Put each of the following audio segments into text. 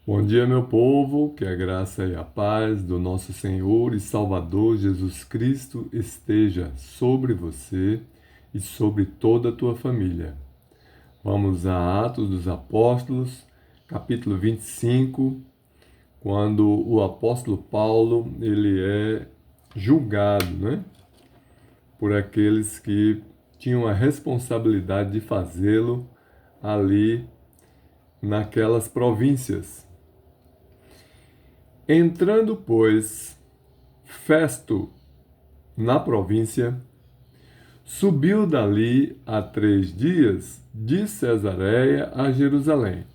Bom dia, meu povo, que a graça e a paz do nosso Senhor e Salvador Jesus Cristo esteja sobre você e sobre toda a tua família. Vamos a Atos dos Apóstolos, capítulo 25, quando o apóstolo Paulo ele é julgado, por aqueles que tinham a responsabilidade de fazê-lo ali naquelas províncias. Entrando, pois, Festo na província, subiu dali a 3 dias de Cesareia a Jerusalém.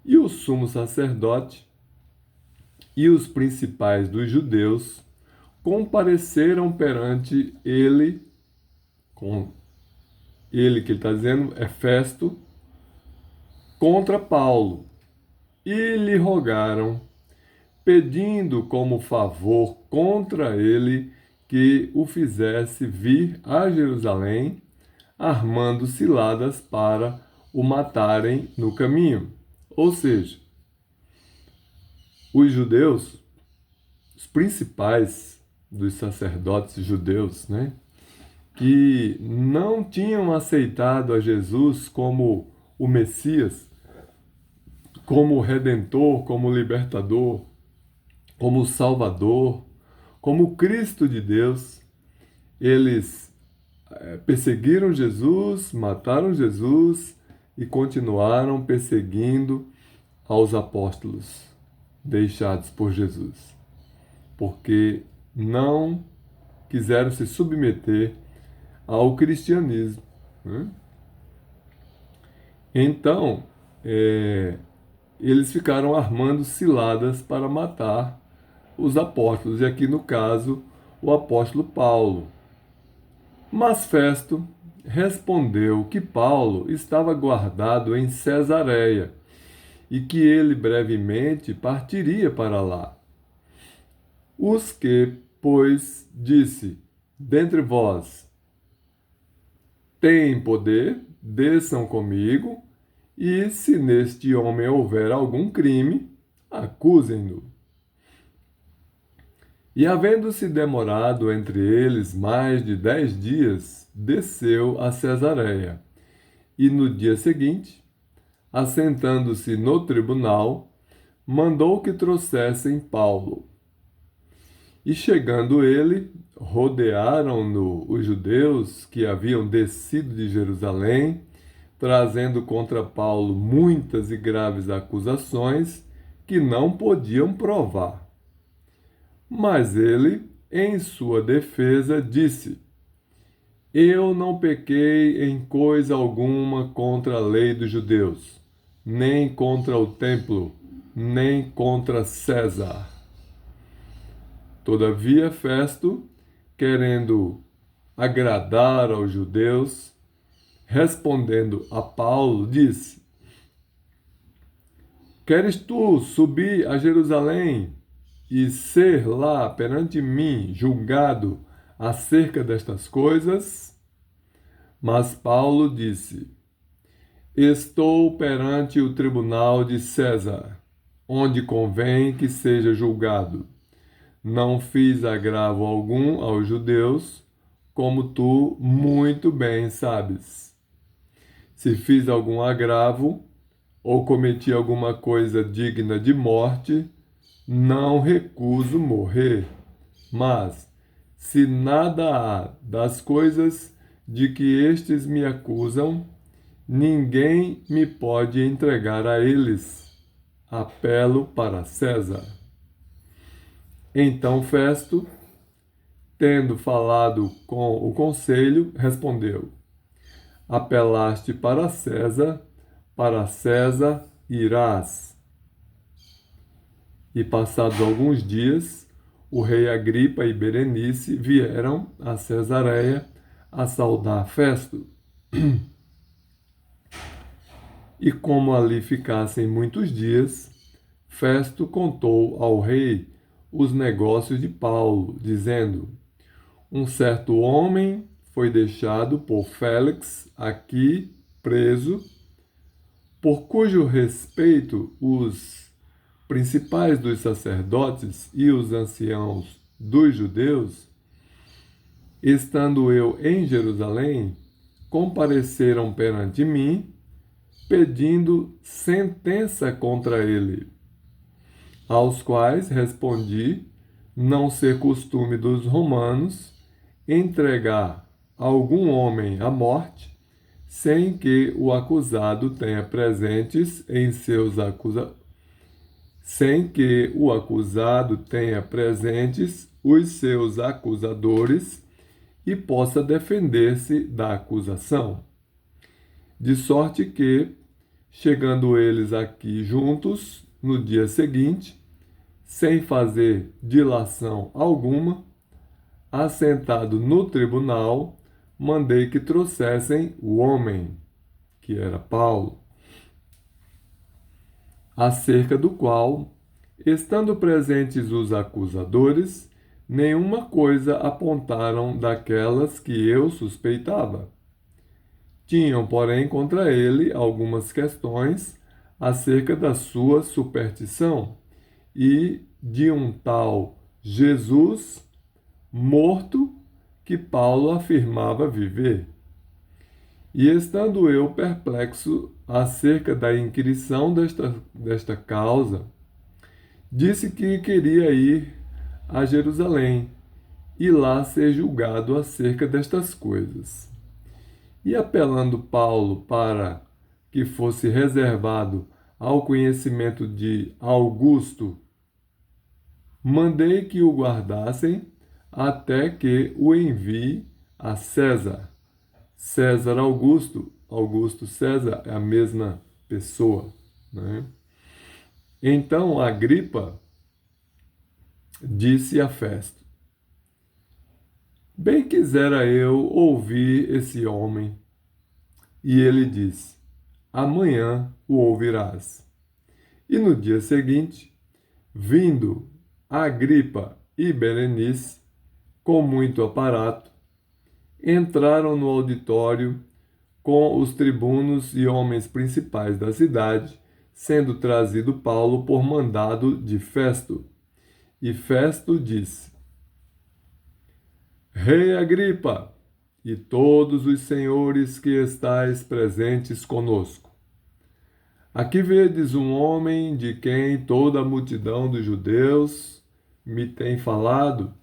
E o sumo sacerdote e os principais dos judeus compareceram perante ele, com ele que ele está dizendo é Festo, contra Paulo, e lhe rogaram, pedindo como favor contra ele que o fizesse vir a Jerusalém, armando ciladas para o matarem no caminho. Ou seja, os judeus, os principais dos sacerdotes judeus, que não tinham aceitado a Jesus como o Messias, como o Redentor, como o Libertador, como o Salvador, como o Cristo de Deus, eles perseguiram Jesus, mataram Jesus e continuaram perseguindo aos apóstolos deixados por Jesus, porque não quiseram se submeter ao cristianismo, né? Então, eles ficaram armando ciladas para matar os apóstolos, e aqui no caso, o apóstolo Paulo. Mas Festo respondeu que Paulo estava guardado em Cesareia e que ele brevemente partiria para lá. Os que, pois, disse: dentre vós têm poder, desçam comigo, e se neste homem houver algum crime, acusem-no. E havendo-se demorado entre eles mais de 10 dias, desceu a Cesareia. E no dia seguinte, assentando-se no tribunal, mandou que trouxessem Paulo. E chegando ele, rodearam-no os judeus que haviam descido de Jerusalém, trazendo contra Paulo muitas e graves acusações que não podiam provar. Mas ele, em sua defesa, disse: eu não pequei em coisa alguma contra a lei dos judeus, nem contra o templo, nem contra César. Todavia, Festo, querendo agradar aos judeus, respondendo a Paulo, disse: queres tu subir a Jerusalém e ser lá perante mim julgado acerca destas coisas? Mas Paulo disse: estou perante o tribunal de César, onde convém que seja julgado. Não fiz agravo algum aos judeus, como tu muito bem sabes. Se fiz algum agravo ou cometi alguma coisa digna de morte, não recuso morrer. Mas, se nada há das coisas de que estes me acusam, ninguém me pode entregar a eles. Apelo para César. Então Festo, tendo falado com o conselho, respondeu: apelaste para César irás. E passados alguns dias, o rei Agripa e Berenice vieram a Cesareia a saudar Festo. E como ali ficassem muitos dias, Festo contou ao rei os negócios de Paulo, dizendo: um certo homem foi deixado por Félix aqui preso, por cujo respeito os principais dos sacerdotes e os anciãos dos judeus, estando eu em Jerusalém, compareceram perante mim, pedindo sentença contra ele, aos quais respondi não ser costume dos romanos entregar algum homem à morte sem que o acusado tenha presentes em seus sem que o acusado tenha presentes os seus acusadores e possa defender-se da acusação. De sorte que, chegando eles aqui juntos no dia seguinte, sem fazer dilação alguma, assentado no tribunal, mandei que trouxessem o homem, que era Paulo, acerca do qual, estando presentes os acusadores, nenhuma coisa apontaram daquelas que eu suspeitava. Tinham, porém, contra ele algumas questões acerca da sua superstição e de um tal Jesus morto que Paulo afirmava viver. E estando eu perplexo acerca da inquirição desta causa, disse que queria ir a Jerusalém e lá ser julgado acerca destas coisas. E apelando Paulo para que fosse reservado ao conhecimento de Augusto, mandei que o guardassem até que o envie a César. César Augusto, Augusto César é a mesma pessoa, né? Então Agripa disse a Festo: bem quisera eu ouvir esse homem. E ele disse: amanhã o ouvirás. E no dia seguinte, vindo Agripa e Berenice, com muito aparato, entraram no auditório com os tribunos e homens principais da cidade, sendo trazido Paulo por mandado de Festo. E Festo disse: Rei Agripa, e todos os senhores que estáis presentes conosco, aqui vedes um homem de quem toda a multidão dos judeus me tem falado,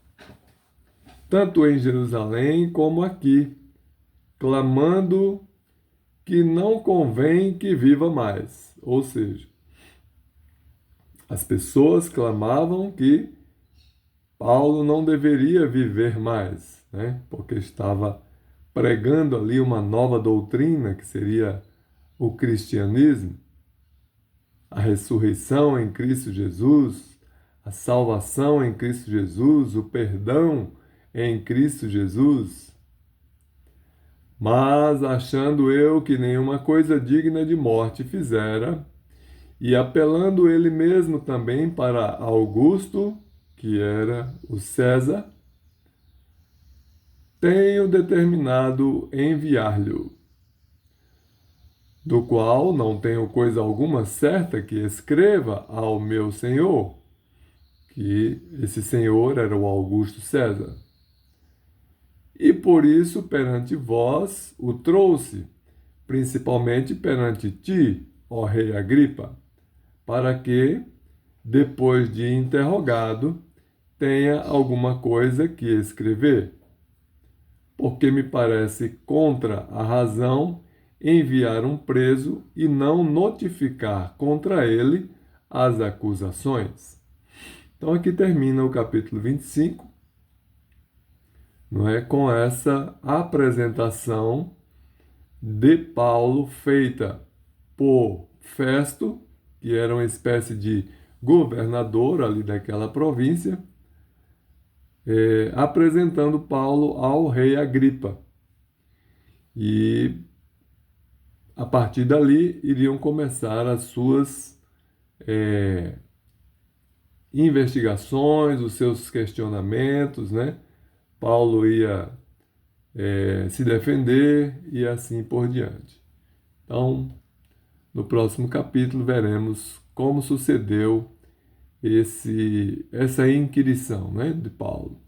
tanto em Jerusalém como aqui, clamando que não convém que viva mais. Ou seja, as pessoas clamavam que Paulo não deveria viver mais, né? Porque estava pregando ali uma nova doutrina, que seria o cristianismo, a ressurreição em Cristo Jesus, a salvação em Cristo Jesus, o perdão em Cristo Jesus. Mas, achando eu que nenhuma coisa digna de morte fizera, e apelando ele mesmo também para Augusto, que era o César, tenho determinado enviar-lhe, do qual não tenho coisa alguma certa que escreva ao meu senhor, que esse senhor era o Augusto César. E por isso perante vós o trouxe, principalmente perante ti, ó rei Agripa, para que, depois de interrogado, tenha alguma coisa que escrever. Porque me parece contra a razão enviar um preso e não notificar contra ele as acusações. Então aqui termina o capítulo 25, não é, com essa apresentação de Paulo feita por Festo, que era uma espécie de governador ali daquela província, apresentando Paulo ao rei Agripa. E a partir dali iriam começar as suas investigações, os seus questionamentos, né? Paulo ia se defender e assim por diante. Então, no próximo capítulo veremos como sucedeu essa inquirição, né, de Paulo.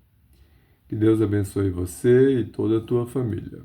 Que Deus abençoe você e toda a tua família.